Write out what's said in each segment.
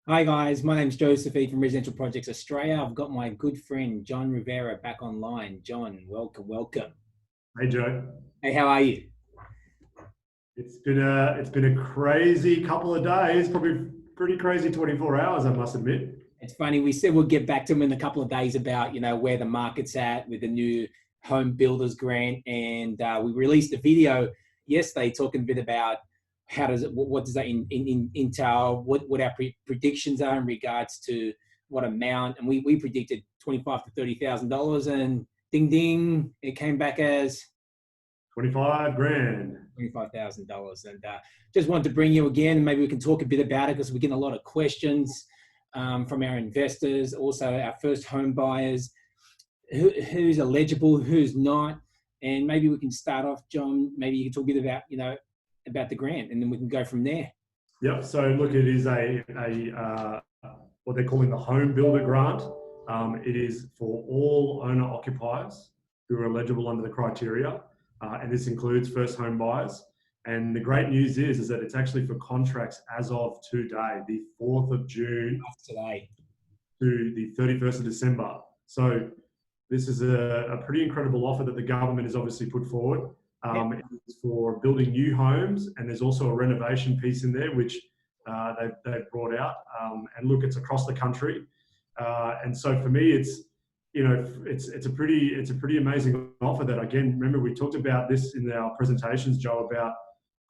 Hi guys, my name's Josephine from Residential Projects Australia. I've got my good friend John Rivera back online. John, welcome, welcome. Hey Joe, Hey, how are you? it's been a crazy couple of days, probably pretty crazy 24 hours, I must admit. It's funny, we said we'll get back to him in a couple of days about, where the market's at with the new home builders grant. And we released a video yesterday talking a bit about how does it, what does that entail, what our predictions are in regards to what amount. And we predicted 25 to $30,000 and ding, ding, it came back as 25 grand. $25,000. And just wanted to bring you again, and maybe we can talk a bit about it because we're getting a lot of questions from our investors, also our first home buyers, who's eligible, who's not. And maybe we can start off, John, maybe you can talk a bit about, about the grant, and then we can go from there. Yep. So look, it is what they're calling the home builder grant. It is for all owner occupiers who are eligible under the criteria, and this includes first home buyers. And the great news is that it's actually for contracts as of today, the 4th of June Today. to the 31st of December. So this is a pretty incredible offer that the government has obviously put forward. It's for building new homes, and there's also a renovation piece in there, which they've brought out. And look, it's across the country. And so for me, it's a pretty amazing offer that, again, remember we talked about this in our presentations, Joe, about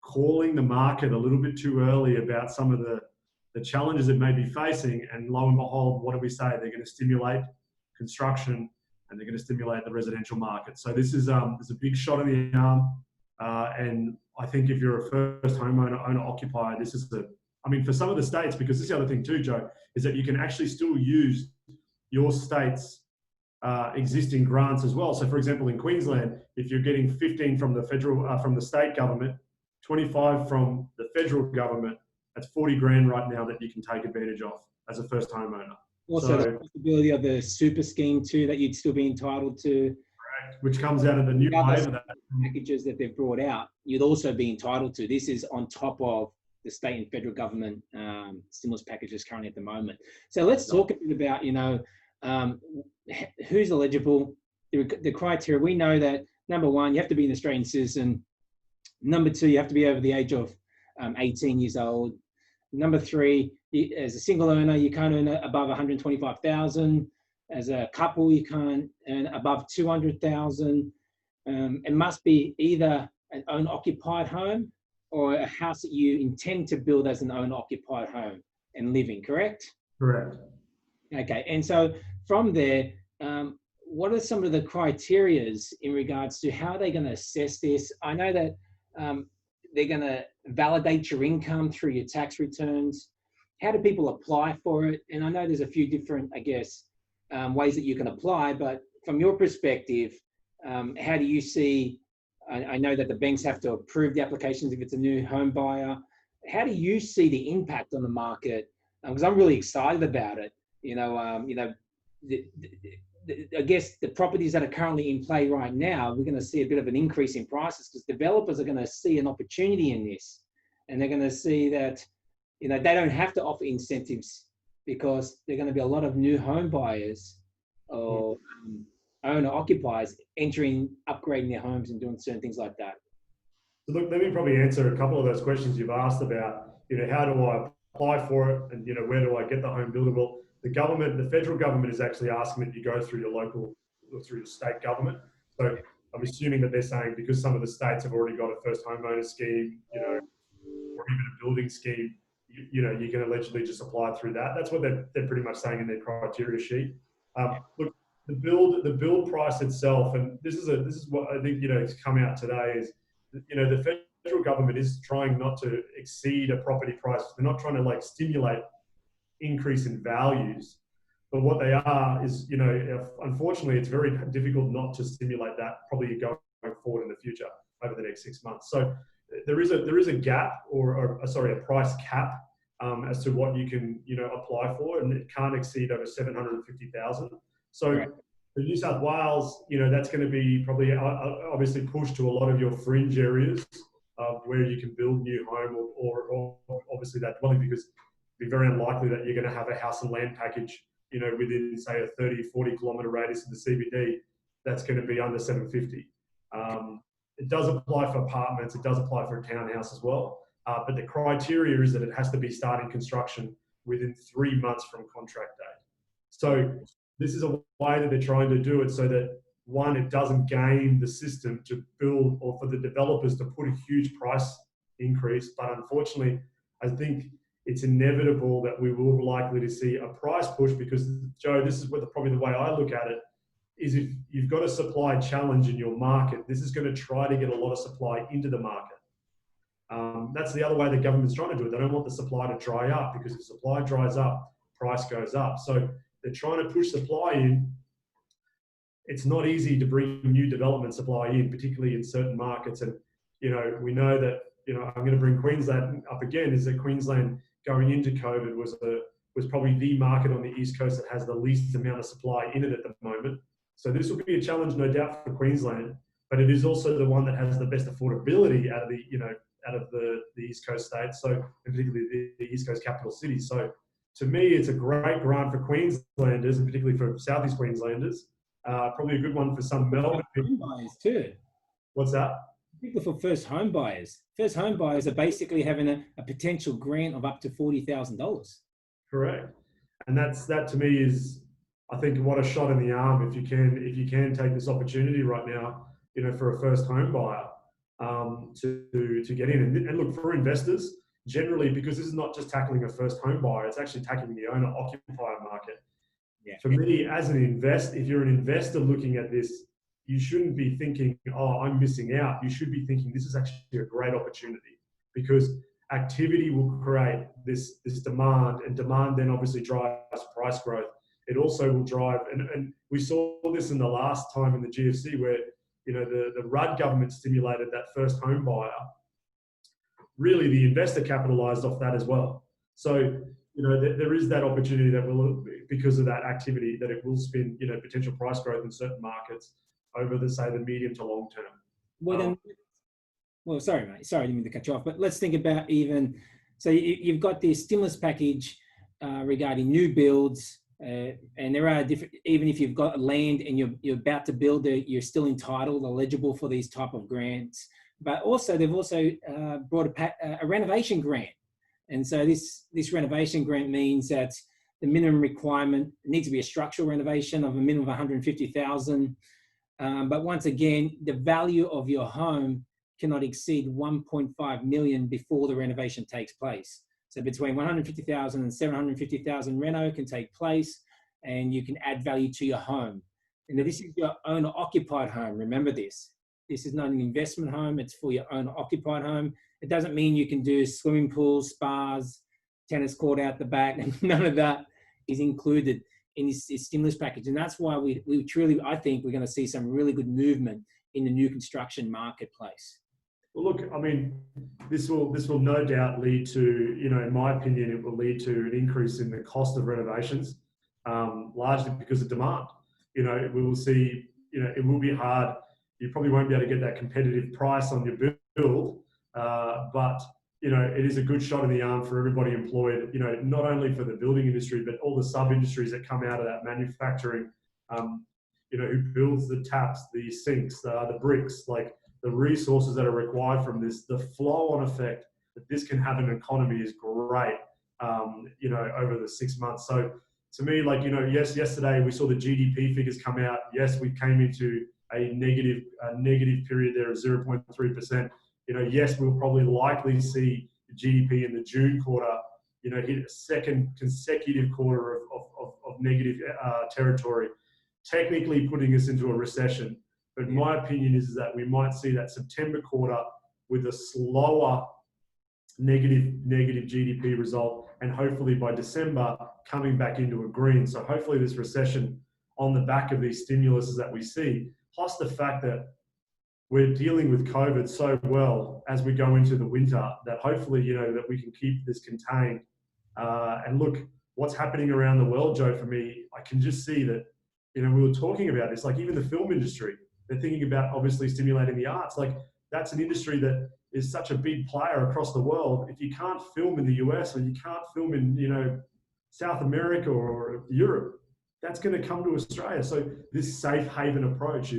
calling the market a little bit too early about some of the challenges it may be facing. And lo and behold, what do we say? They're going to stimulate construction, and they're going to stimulate the residential market. So this is a big shot in the arm. And I think if you're a first homeowner, owner-occupier, this is for some of the states, because this is the other thing too, Joe, is that you can actually still use your state's existing grants as well. So for example, in Queensland, if you're getting 15 from from the state government, 25 from the federal government, that's 40 grand right now that you can take advantage of as a first homeowner. Also, the possibility of the super scheme too that you'd still be entitled to, which comes out of the new waiver packages that they've brought out, you'd also be entitled to. This is on top of the state and federal government stimulus packages currently at the moment. So let's talk a bit about, who's eligible, the criteria. We know that number one, you have to be an Australian citizen. Number two, you have to be over the age of 18 years old. Number three, as a single owner, you can't earn above 125,000. As a couple, you can't earn above 200,000. It must be either an owner-occupied home or a house that you intend to build as an owner-occupied home and living, correct? Correct. Okay, and so from there, what are some of the criterias in regards to how they're going to assess this? I know that they're going to validate your income through your tax returns. How do people apply for it? And I know there's a few different, ways that you can apply, but from your perspective, how do you see, I know that the banks have to approve the applications if it's a new home buyer. How do you see the impact on the market? Because I'm really excited about it. I guess the properties that are currently in play right now, we're going to see a bit of an increase in prices because developers are going to see an opportunity in this, and they're going to see that, they don't have to offer incentives because there are going to be a lot of new home buyers or owner occupiers entering, upgrading their homes and doing certain things like that. So look, let me probably answer a couple of those questions you've asked about, how do I apply for it, and where do I get the home builder? Well, the federal government is actually asking that you go through your local or through the state government. So I'm assuming that they're saying because some of the states have already got a first homeowner scheme, or even a building scheme, you can allegedly just apply through that. That's what they're pretty much saying in their criteria sheet. Look, the build price itself, and this is what I think it's come out today is, the federal government is trying not to exceed a property price. They're not trying to stimulate increase in values, but what they are is, unfortunately, it's very difficult not to stimulate that probably going forward in the future over the next 6 months. So there is a gap or a price cap as to what you can apply for, and it can't exceed over 750,000. So right. For New South Wales, that's going to be probably obviously pushed to a lot of your fringe areas where you can build new home or obviously that dwelling, because be very unlikely that you're going to have a house and land package, within say a 30, 40 kilometre radius of the CBD that's going to be under 750. It does apply for apartments. It does apply for a townhouse as well. But the criteria is that it has to be starting construction within 3 months from contract date. So this is a way that they're trying to do it so that, one, it doesn't game the system to build or for the developers to put a huge price increase. But unfortunately, I think it's inevitable that we will be likely to see a price push because, Joe, this is probably the way I look at it, is if you've got a supply challenge in your market, this is going to try to get a lot of supply into the market. That's the other way the government's trying to do it. They don't want the supply to dry up because if supply dries up, price goes up. So they're trying to push supply in. It's not easy to bring new development supply in, particularly in certain markets. And, we know that, I'm going to bring Queensland up again, is that Queensland going into COVID was probably the market on the East Coast that has the least amount of supply in it at the moment. So this will be a challenge, no doubt, for Queensland, but it is also the one that has the best affordability out of the East Coast states, so and particularly the East Coast capital cities. So to me, it's a great grant for Queenslanders, and particularly for Southeast Queenslanders. Probably a good one for some Melbourne people. Buyers too. What's that? People for first home buyers. First home buyers are basically having a potential grant of up to $40,000. Correct, and that to me is, I think, what a shot in the arm if you can take this opportunity right now, for a first home buyer to get in. And look, for investors, generally, because this is not just tackling a first home buyer, it's actually tackling the owner-occupier market. Yeah. For me, as an investor, if you're an investor looking at this, you shouldn't be thinking, oh, I'm missing out. You should be thinking this is actually a great opportunity because activity will create this demand, and demand then obviously drives price growth. It also will drive, and we saw this in the last time in the GFC where, the Rudd government stimulated that first home buyer. Really, the investor capitalized off that as well. So, there is that opportunity that will, because of that activity, that it will spin, potential price growth in certain markets over the medium to long term. Well, sorry, mate. Sorry, I didn't mean to cut you off. But let's think about so you've got this stimulus package regarding new builds, and there are different. Even if you've got land and you're about to build it, you're still eligible for these type of grants. But also, they've also brought a renovation grant. And so this renovation grant means that the minimum requirement needs to be a structural renovation of a minimum of $150,000. But once again, the value of your home cannot exceed 1.5 million before the renovation takes place. So between 150,000 and 750,000 reno can take place, and you can add value to your home. And this is your owner-occupied home. Remember this. This is not an investment home. It's for your owner-occupied home. It doesn't mean you can do swimming pools, spas, tennis court out the back. None of that is included in this stimulus package. And that's why we truly, I think we're going to see some really good movement in the new construction marketplace. Well, look, I mean, this will no doubt lead to, in my opinion, it will lead to an increase in the cost of renovations, largely because of demand. We will see, it will be hard. You probably won't be able to get that competitive price on your build, but, it is a good shot in the arm for everybody employed, not only for the building industry, but all the sub-industries that come out of that manufacturing, who builds the taps, the sinks, the bricks, like the resources that are required from this, the flow-on effect that this can have in an economy is great, over the 6 months. So to me, yes, yesterday we saw the GDP figures come out. Yes, we came into a negative period there of 0.3%. Yes, we'll probably likely see the GDP in the June quarter, hit a second consecutive quarter of negative territory, technically putting us into a recession. But my opinion is that we might see that September quarter with a slower negative GDP result, and hopefully by December coming back into a green. So hopefully this recession on the back of these stimuluses that we see, plus the fact that we're dealing with COVID so well as we go into the winter, that hopefully, that we can keep this contained. And look, what's happening around the world, Joe, for me, I can just see that, we were talking about this, like even the film industry, they're thinking about obviously stimulating the arts. Like that's an industry that, is such a big player across the world. If you can't film in the US or you can't film in, South America or Europe, that's going to come to Australia. So this safe haven approach I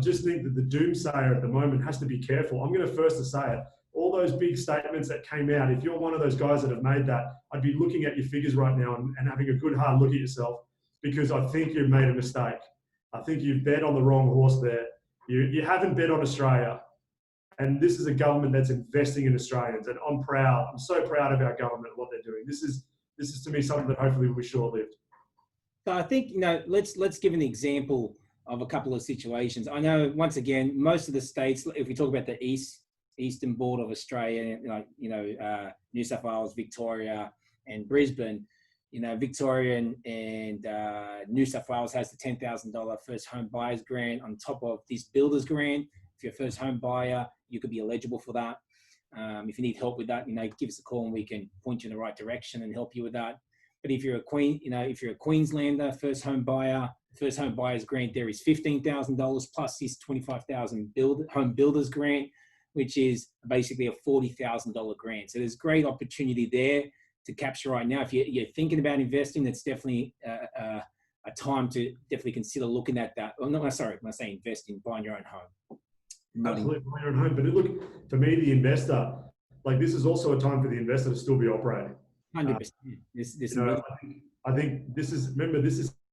just think that the doomsayer at the moment has to be careful. I'm going to first to say it. All those big statements that came out, if you're one of those guys that have made that, I'd be looking at your figures right now and having a good hard look at yourself, because I think you've made a mistake. I think you've bet on the wrong horse there. You haven't bet on Australia. And this is a government that's investing in Australians. And I'm proud. I'm so proud of our government and what they're doing. This is to me something that hopefully will be short-lived. So I think, let's give an example of a couple of situations. I know, once again, most of the states, if we talk about the eastern border of Australia, New South Wales, Victoria, and Brisbane, Victoria and New South Wales has the $10,000 first home buyers grant on top of this builder's grant. If you're a first home buyer, you could be eligible for that. If you need help with that, give us a call and we can point you in the right direction and help you with that. But if you're a Queenslander, first home buyer's grant there is $15,000 plus this $25,000 home builders grant, which is basically a $40,000 grant. So there's great opportunity there to capture right now. If you're thinking about investing, that's definitely a time to definitely consider looking at that. When I say investing, buying your own home. Absolutely, buying your own home. But look, for me, the investor, this is also a time for the investor to still be operating. 100%. I think this is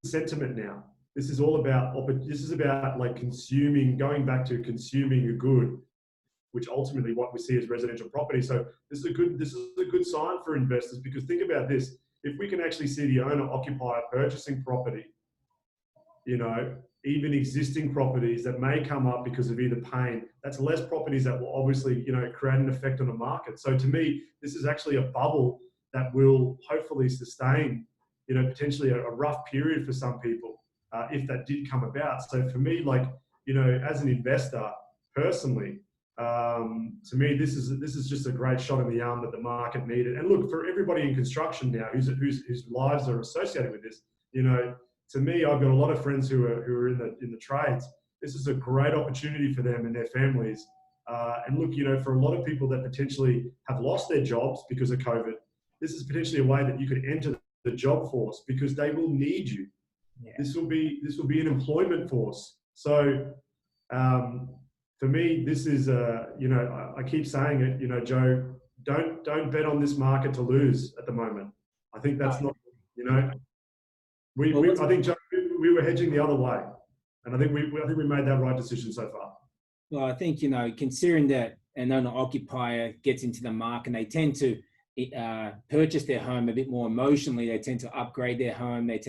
sentiment now. This is all about consuming, going back to consuming a good, which ultimately what we see as residential property. So this is a good sign for investors, because think about this: if we can actually see the owner occupier purchasing property, even existing properties that may come up because of either pain, that's less properties that will obviously create an effect on the market. So to me, this is actually a bubble that will hopefully sustain potentially a rough period for some people if that did come about. So for me, as an investor personally, to me, this is just a great shot in the arm that the market needed. And look, for everybody in construction now whose lives are associated with this, to me, I've got a lot of friends who are in the trades. This is a great opportunity for them and their families. And look, for a lot of people that potentially have lost their jobs because of COVID, this is potentially a way that you could enter the job force, because they will need you. Yeah. This will be an employment force. So for me, this is I keep saying it, Joe, don't bet on this market to lose at the moment. I think that's not, I think, Joe, we were hedging the other way, and I think we made that right decision so far. Well, I think, considering that an owner occupier gets into the market and they tend to purchase their home a bit more emotionally, they tend to upgrade their home, they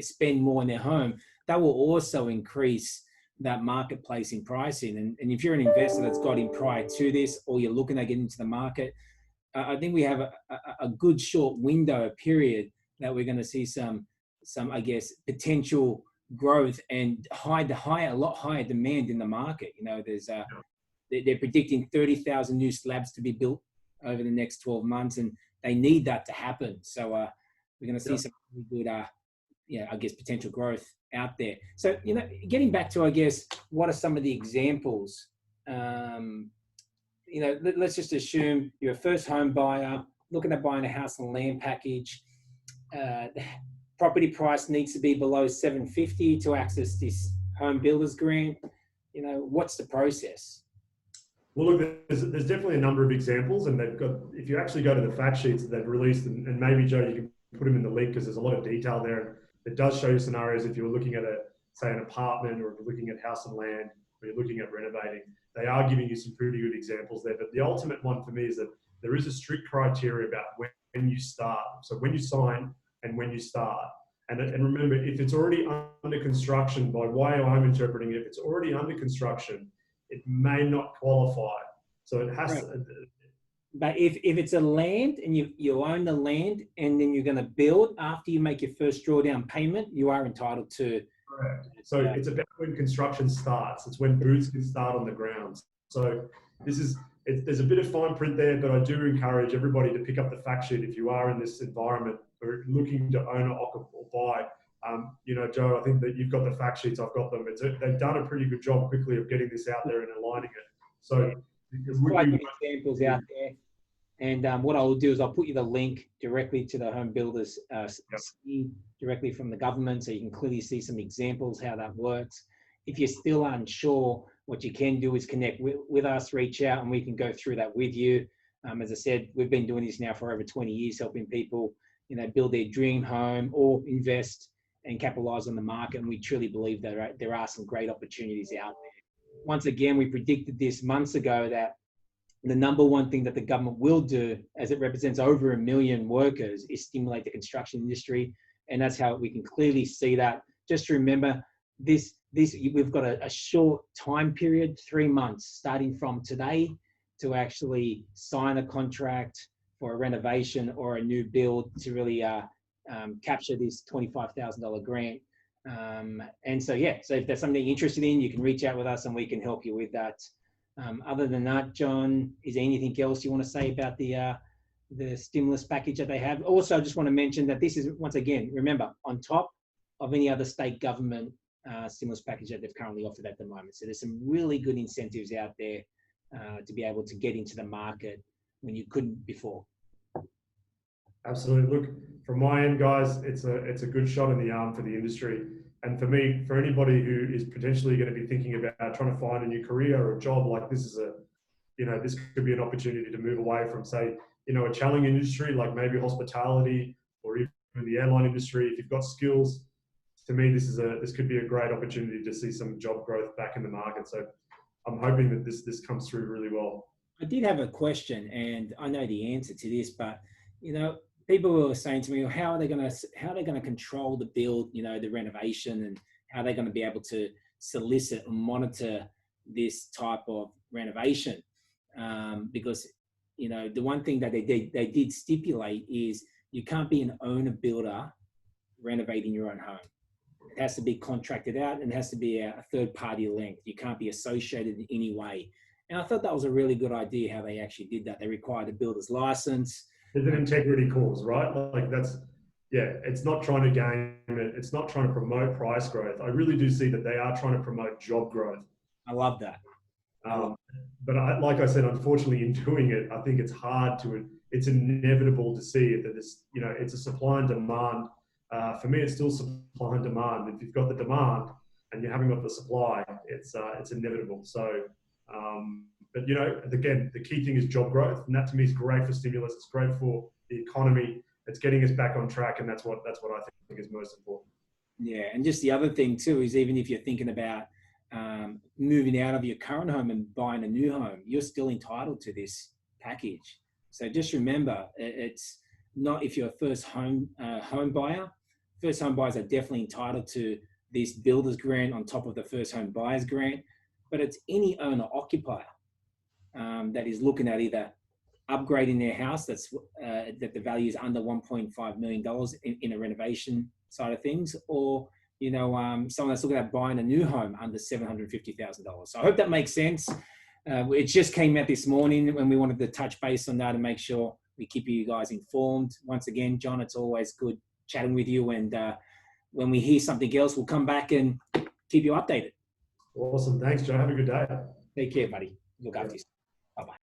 spend more in their home, that will also increase that marketplace in pricing. And if you're an investor that's got in prior to this, or you're looking at getting into the market, I think we have a good short window, a period that we're going to see some, I guess, potential growth and a lot higher demand in the market. They're predicting 30,000 new slabs to be built over the next 12 months, and they need that to happen. So we're going to see some really good, I guess, potential growth out there. So, getting back to, I guess, what are some of the examples? Let's just assume you're a first home buyer looking at buying a house and land package. The property price needs to be below $750 to access this home builders grant. What's the process? Well, look, there's definitely a number of examples, and if you actually go to the fact sheets that they've released, and maybe, Joe, you can put them in the link, because there's a lot of detail there. It does show you scenarios if you're looking at an apartment, or if you're looking at house and land, or you're looking at renovating. They are giving you some pretty good examples there. But the ultimate one for me is that there is a strict criteria about when you start. So when you sign and when you start. And remember, if it's already under construction, by way I'm interpreting it, if it's already under construction, it may not qualify. So it has to. But if it's a land and you own the land and then you're going to build after you make your first drawdown payment, you are entitled to. Correct. So it's about when construction starts. It's when boots can start on the ground. So there's a bit of fine print there, but I do encourage everybody to pick up the fact sheet if you are in this environment or looking to own or buy. You know, Joe, I think that you've got the fact sheets. I've got them. They've done a pretty good job quickly of getting this out there and aligning it. So there's quite good examples out there. And what I'll do is I'll put you the link directly to the home builders scheme directly from the government, so you can clearly see some examples how that works. If you're still unsure, what you can do is connect with us, reach out, and we can go through that with you. As I said, we've been doing this now for over 20 years, helping people, you know, build their dream home or invest and capitalize on the market. And we truly believe that there are some great opportunities out there. Once again, we predicted this months ago that the number one thing that the government will do, as it represents over 1 million workers, is stimulate the construction industry. And that's how we can clearly see that. Just remember, we've got a short time period, 3 months, starting from today, to actually sign a contract for a renovation or a new build to really capture this $25,000 grant. And so, yeah, so if there's something you're interested in, you can reach out with us and we can help you with that. Other than that, John, is there anything else you want to say about the stimulus package that they have? Also, I just want to mention that this is, once again, remember, on top of any other state government stimulus package that they've currently offered at the moment. So there's some really good incentives out there to be able to get into the market when you couldn't before. Absolutely. Look, from my end, guys, it's a good shot in the arm for the industry. And for me, for anybody who is potentially going to be thinking about trying to find a new career or a job, like this is this could be an opportunity to move away from, say, a challenging industry like maybe hospitality or even the airline industry. If you've got skills, to me, this could be a great opportunity to see some job growth back in the market. So I'm hoping that this comes through really well. I did have a question, and I know the answer to this, but people were saying to me, well, how are they going to control the build, the renovation, and how are they going to be able to solicit and monitor this type of renovation? Because the one thing that they did stipulate is you can't be an owner builder renovating your own home. It has to be contracted out and it has to be a third party link. You can't be associated in any way. And I thought that was a really good idea how they actually did that. They required a builder's license. It's an integrity cause, right? Like it's not trying to game it. It's not trying to promote price growth. I really do see that they are trying to promote job growth. I love that. But like I said, unfortunately in doing it, I think it's inevitable to see it, that it's a supply and demand. For me, it's still supply and demand. If you've got the demand and you haven't got the supply, it's inevitable. So, but again, the key thing is job growth, and that to me is great for stimulus. It's great for the economy. It's getting us back on track, and that's what I think is most important. Yeah, and just the other thing too is, even if you're thinking about moving out of your current home and buying a new home, you're still entitled to this package. So just remember, it's not if you're a first home buyer. First home buyers are definitely entitled to this builder's grant on top of the first home buyer's grant, but it's any owner occupier that is looking at either upgrading their house that the value is under $1.5 million in a renovation side of things, or someone that's looking at buying a new home under $750,000. So I hope that makes sense. It just came out this morning when we wanted to touch base on that and make sure we keep you guys informed. Once again, John, it's always good chatting with you. And when we hear something else, we'll come back and keep you updated. Awesome. Thanks, Joe. Have a good day. Take care, buddy. Look after yourself. Bye-bye.